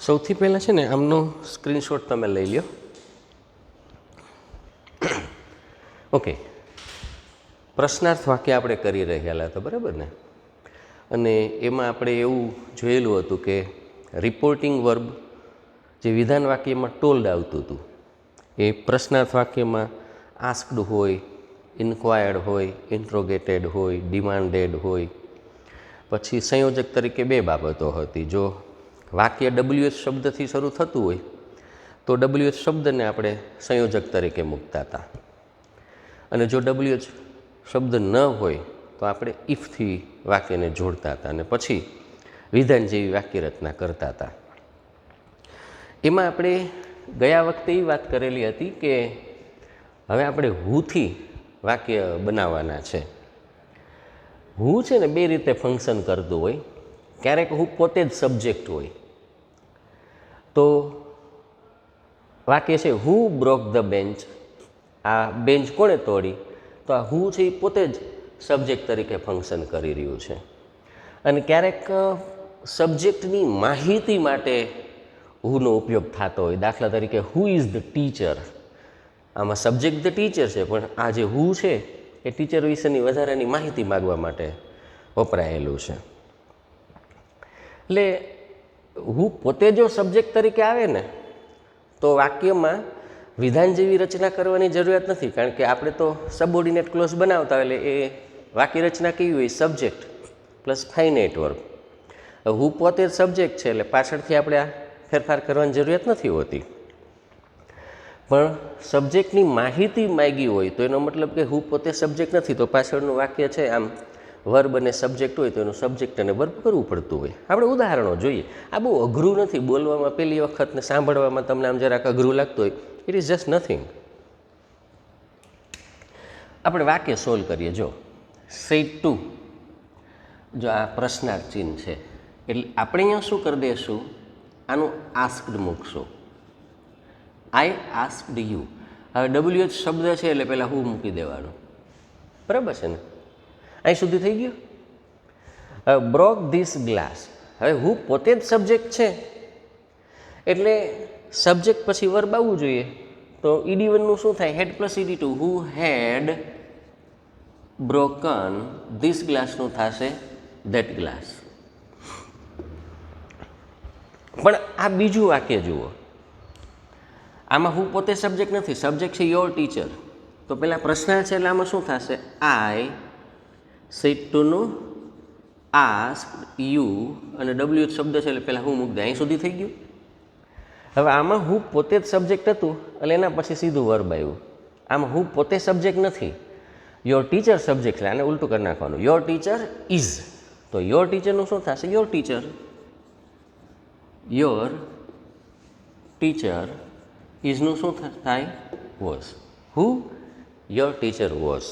સૌથી પહેલાં છે ને આમનો સ્ક્રીનશોટ તમે લઈ લ્યો. ઓકે, પ્રશ્નાર્થ વાક્ય આપણે કરી રહ્યા હતા, બરાબર ને? અને એમાં આપણે એવું જોયેલું હતું કે રિપોર્ટિંગ વર્બ જે વિધાન વાક્યમાં ટોલ્ડ આવતું હતું એ પ્રશ્નાર્થ વાક્યમાં આસ્કડ હોય, ઇન્ક્વાયર્ડ હોય, ઇન્ટ્રોગેટેડ હોય, ડિમાન્ડેડ હોય. પછી સંયોજક તરીકે બે બાબતો હતી. જો વાક્ય WH શબ્દથી શરૂ થતું હોય તો WH શબ્દને આપણે સંયોજક તરીકે મૂકતા હતા, અને જો WH શબ્દ ન હોય તો આપણે ઇફથી વાક્યને જોડતા હતા અને પછી વિધાન જેવી વાક્ય રચના કરતા હતા. એમાં આપણે ગયા વખતે એ વાત કરેલી હતી કે હવે આપણે હુથી વાક્ય બનાવવાના છે. હું છે ને બે રીતે ફંક્શન કરતું હોય. ક્યારેક હું પોતે જ સબ્જેક્ટ હોય તો વાક્ય છે હુ બ્રોક ધ બેન્ચ, આ બેન્ચ કોણે તોડી, તો આ હું છે એ પોતે જ સબ્જેક્ટ તરીકે ફંક્શન કરી રહ્યું છે. અને ક્યારેક સબ્જેક્ટની માહિતી માટે હુનો ઉપયોગ થતો હોય. દાખલા તરીકે હુ ઇઝ ધ ટીચર, આમાં સબ્જેક્ટ ધ ટીચર છે પણ આ જે હુ છે એ ટીચર વિશેની વધારાની માહિતી માગવા માટે વપરાયેલું છે. એટલે હું પોતે જો સબ્જેક્ટ તરીકે આવે ને તો વાક્યમાં વિધાન જેવી રચના કરવાની જરૂરિયાત નથી, કારણ કે આપણે તો સબઓર્ડિનેટ ક્લોઝ બનાવતા હોય એટલે એ વાક્ય રચના કેવી હોય, સબ્જેક્ટ પ્લસ ફાઇનાઇટ વર્બ. હું પોતે જ સબ્જેક્ટ છે એટલે પાછળથી આપણે આ ફેરફાર કરવાની જરૂરિયાત નથી હોતી. પણ સબ્જેક્ટની માહિતી માગી હોય તો એનો મતલબ કે હું પોતે સબ્જેક્ટ નથી, તો પાછળનું વાક્ય છે આમ વર્બ અને સબ્જેક્ટ હોય તો એનું સબ્જેક્ટ અને વર્બ કરવું પડતું હોય. આપણે ઉદાહરણો જોઈએ. આ બહુ અઘરું નથી બોલવામાં, પહેલી વખત ને સાંભળવામાં તમને આમ જરાક અઘરું લાગતું હોય. It is just nothing. આપણે વાક્ય સોલ્વ કરીએ. જો સેડ ટુ, જો આ પ્રશ્નાર્થ ચિહ્ન છે એટલે આપણે અહીંયા શું કરી દઈશું, આનું આસ્કડ મૂકશું. I asked you. હવે WH શબ્દ છે એટલે પહેલાં હું મૂકી દેવાનું, બરાબર છે ને? અહીં સુધી થઈ ગયું. હવે બ્રોક ધીસ ગ્લાસ, હવે હું પોતે જ સબ્જેક્ટ છે એટલે સબ્જેક્ટ પછી વર્બ આવવું જોઈએ. તો ED1નું શું થાય, had plus ED2. Who had broken this ગ્લાસનું થશે ધેટ ગ્લાસ. પણ આ બીજું વાક્ય જુઓ, આમાં હું પોતે સબ્જેક્ટ નથી, સબ્જેક્ટ છે યોર ટીચર. તો પેલા પ્રશ્ન છે એટલે આમાં શું થશે, આઈ સેડ ટુનું આસ્કડ યુ, અને WH શબ્દ છે એટલે પહેલાં હું મૂકી દે. અહીં સુધી થઈ ગયું. હવે આમાં હું પોતે જ સબ્જેક્ટ હતું એટલે એના પછી સીધું વર્બ આવ્યું. આમાં હું પોતે સબ્જેક્ટ નથી, યોર ટીચર સબ્જેક્ટ છે. આને ઉલટું કરી નાખવાનું, યોર ટીચર ઇઝ. તો યોર ટીચરનું શું થશે, યોર ટીચર. યોર ટીચર ઇઝનું શું થાય, was. Who your teacher was.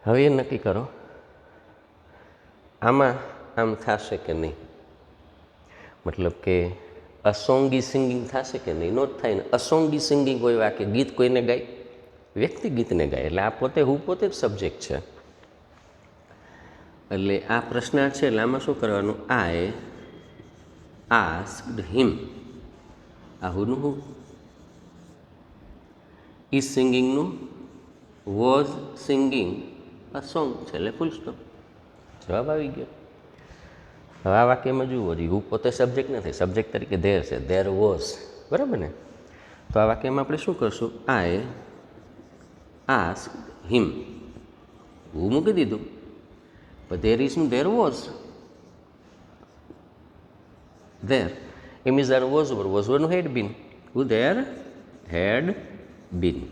હવે એ નક્કી કરો આમાં આમ થશે કે નહીં, મતલબ કે અ સોંગ ઇઝ સિંગિંગ થશે કે નહીં, નો જ થાય ને. અ સોંગ ઇઝ સિંગિંગ કોઈ વાક્ય, ગીત કોઈને ગાય, વ્યક્તિ ગીતને ગાય એટલે આ પોતે હું પોતે જ સબ્જેક્ટ છે. એટલે આ પ્રશ્નાર્થ છે એટલે આમાં શું કરવાનું, આઈ આસ્કડ હિમ. આ હુનું હું, ઇઝ સિંગિંગનું વોઝ સિંગિંગ આ સોંગ છે એટલે ફૂલ સ્ટોપ. જવાબ આવી ગયો. હવે આ વાક્યમાં જુઓ, હું પોતે સબ્જેક્ટ નથી, સબ્જેક્ટ તરીકે ધેર છે, ધેર વોઝ, બરાબર ને? તો આ વાક્યમાં આપણે શું કરશું, આઈ આસ્કડ હિમ. હું મૂકી દીધું, પણ ધેર ઇઝનું there was. There am is are was over, was ઓવરનું had been. Who there had been.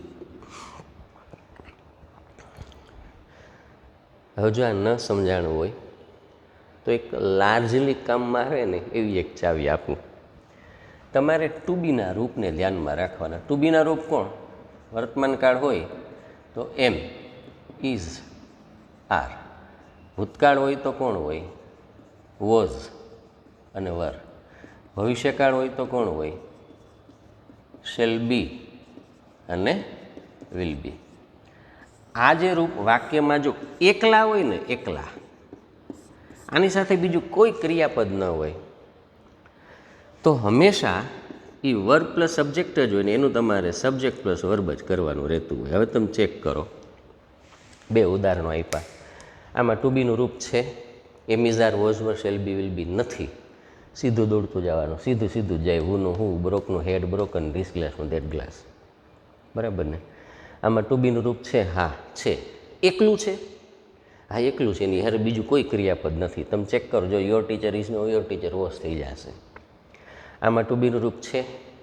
હવે જો આ ન સમજાણું હોય તો એક લાર્જલી કામમાં આવે ને એવી એક ચાવી આપું. તમારે ટુ બીના રૂપને ધ્યાનમાં રાખવાના. ટુ બીના રૂપ કોણ, વર્તમાન કાળ હોય તો એમ, ઇઝ, આર. ભૂતકાળ હોય તો કોણ હોય, વોઝ અને વર. ભવિષ્યકાળ હોય તો કોણ હોય, શેલ બી અને વિલ બી. આ જે રૂપ વાક્યમાં જો એકલા હોય ને, એકલા આની સાથે બીજું કોઈ ક્રિયાપદ ન હોય તો હંમેશા એ વર્બ પ્લસ સબ્જેક્ટ જ હોય ને એનું તમારે સબ્જેક્ટ પ્લસ વર્બ જ કરવાનું રહેતું હોય. હવે તમે ચેક કરો, 2 ઉદાહરણો આપ્યા. આમાં ટુ બીનું રૂપ છે, am is are was were shall be will be નથી. સીધું દોડતું જવાનું, સીધું સીધું જ જાય. હુંનું હું, બ્રોકનું હેડ બ્રોકન, ધીસ ગ્લાસનું ધેટ ગ્લાસ. બરાબર ને? આમાં ટુ બીનું રૂપ છે, હા છે. એકલું છે, હા એકલું છે, એની હારે બીજું કોઈ ક્રિયાપદ નથી. તમે ચેક કરો, જો your teacher is know your teacher was થઈ જશે. આમાં ટુ બીનું રૂપ છે,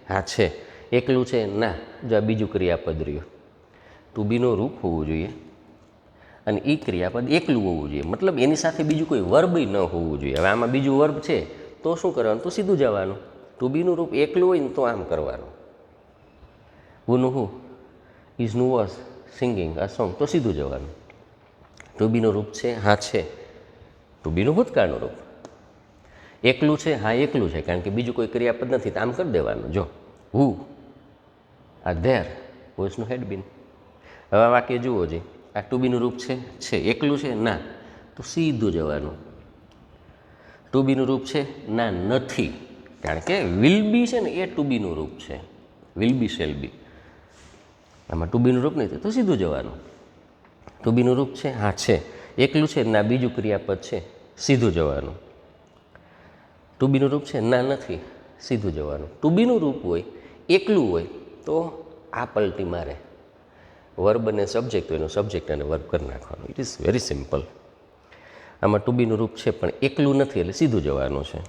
હા છે. એકલું છે, ના, જો આ બીજું ક્રિયાપદ રહ્યું. ટુ બીનું રૂપ હોવું જોઈએ અને એ ક્રિયાપદ એકલું હોવું જોઈએ, મતલબ એની સાથે બીજું કોઈ વર્બ ન હોવું જોઈએ. હવે આમાં બીજું વર્બ છે તો શું કરવાનું? તો સીધું જવાનું. ટુ બીનું રૂપ એકલું હોય ને તો આમ કરવાનું. હુનું હું, ઇઝનું વોઝ સિંગિંગ અ સોંગ, તો સીધું જવાનું. ટુ બીનું રૂપ છે, હા છે. ટુ બીનું ભૂતકાળનું રૂપ. એકલું છે, હા એકલું છે, કારણ કે બીજું કોઈ ક્રિયાપદ નથી તો આમ કરી દેવાનું. જો હુ આ ધેર વોઝનું હેડ બીન. હવે આ વાક્ય જુઓ જી, આ ટુ બીનું રૂપ છે. એકલું છે, ના, તો સીધું જવાનું. ટુ બીનું રૂપ છે, ના નથી, કારણ કે વિલ બી છે ને એ ટુ બીનું રૂપ છે. Will be shall be. આમાં ટુ બીનું રૂપ નહીં તો સીધું જવાનું. ટુ બીનું રૂપ છે, હા છે. એકલું છે, ના બીજું ક્રિયાપદ છે, સીધું જવાનું. ટુ બીનું રૂપ છે, ના નથી, સીધું જવાનું. ટુ બીનું રૂપ હોય, એકલું હોય તો આ પલટી મારે. વર્બ અને સબ્જેક્ટ હોય એનું સબ્જેક્ટ અને વર્બ કરી નાખવાનું. It is very simple. આમાં ટુ બીનું રૂપ છે પણ એકલું નથી એટલે સીધું જવાનું છે.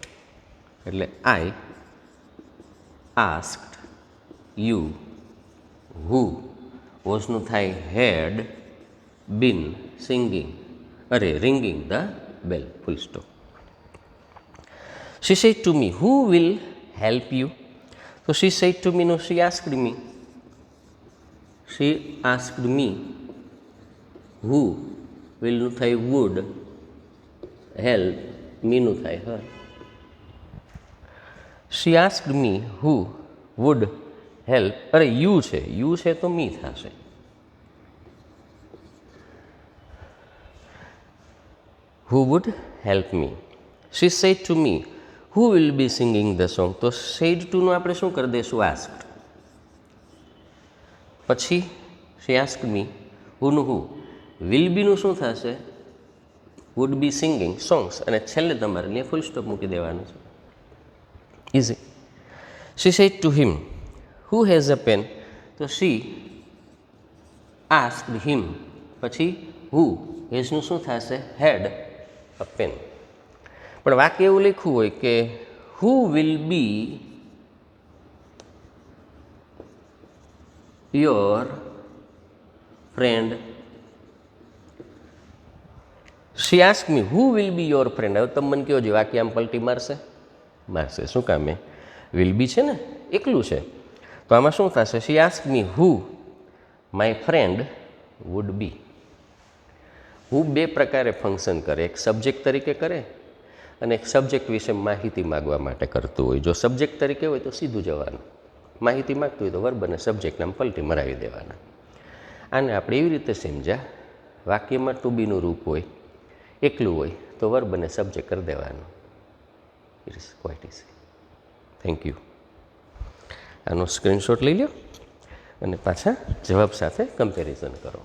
એટલે આઈ આસ્ક્ડ યુ હુ વોઝનું થાય had been singing ringing the bell, full stop. She said to me, who will help you? So she said to me, no, she asked me. She asked me, who will નું થાય would, help me નું થાય her. She asked me who would help. અરે you છે તો me થશે. Who would help me? She said to me, who will be singing the song? તો said to નું આપણે શું કરી દઈશું? asked. પછી she asked me, who નું who, will be નું શું થશે? would be singing songs, અને છેલ્લે તમારે ને ફૂલ સ્ટોપ મૂકી દેવાનું છે. Easy. She said to him, who has a pen? તો she asked him, પછી who has નું શું થશે? had a pen. પણ વાક્ય એવું લખ્યું હોય કે who will be your friend? She asked me, who will be your friend? હવે તમે મને કહો છો વાક્ય આમ પલટી મારશે? મારશે. શું કામે? વિલ બી છે ને, એકલું છે, તો આમાં શું થશે? she asked me who my friend would be. who બે પ્રકારે ફંક્શન કરે, એક સબ્જેક્ટ તરીકે કરે અને એક સબ્જેક્ટ વિશે માહિતી માગવા માટે કરતું હોય. જો સબ્જેક્ટ તરીકે હોય તો સીધું જવાનું, માહિતી માગતું હોય તો વર્બ અને સબ્જેક્ટ નામ પલટી મરાવી દેવાના. આને આપણે એવી રીતે સમજ્યા, વાક્યમાં ટુ બીનું રૂપ હોય, એકલું હોય તો વર્બ અને સબ્જેક્ટ કરી દેવાનું. It is quite easy. Thank you. આનો સ્ક્રીનશોટ લઈ લો અને પાછા જવાબ સાથે કમ્પેરિઝન કરો.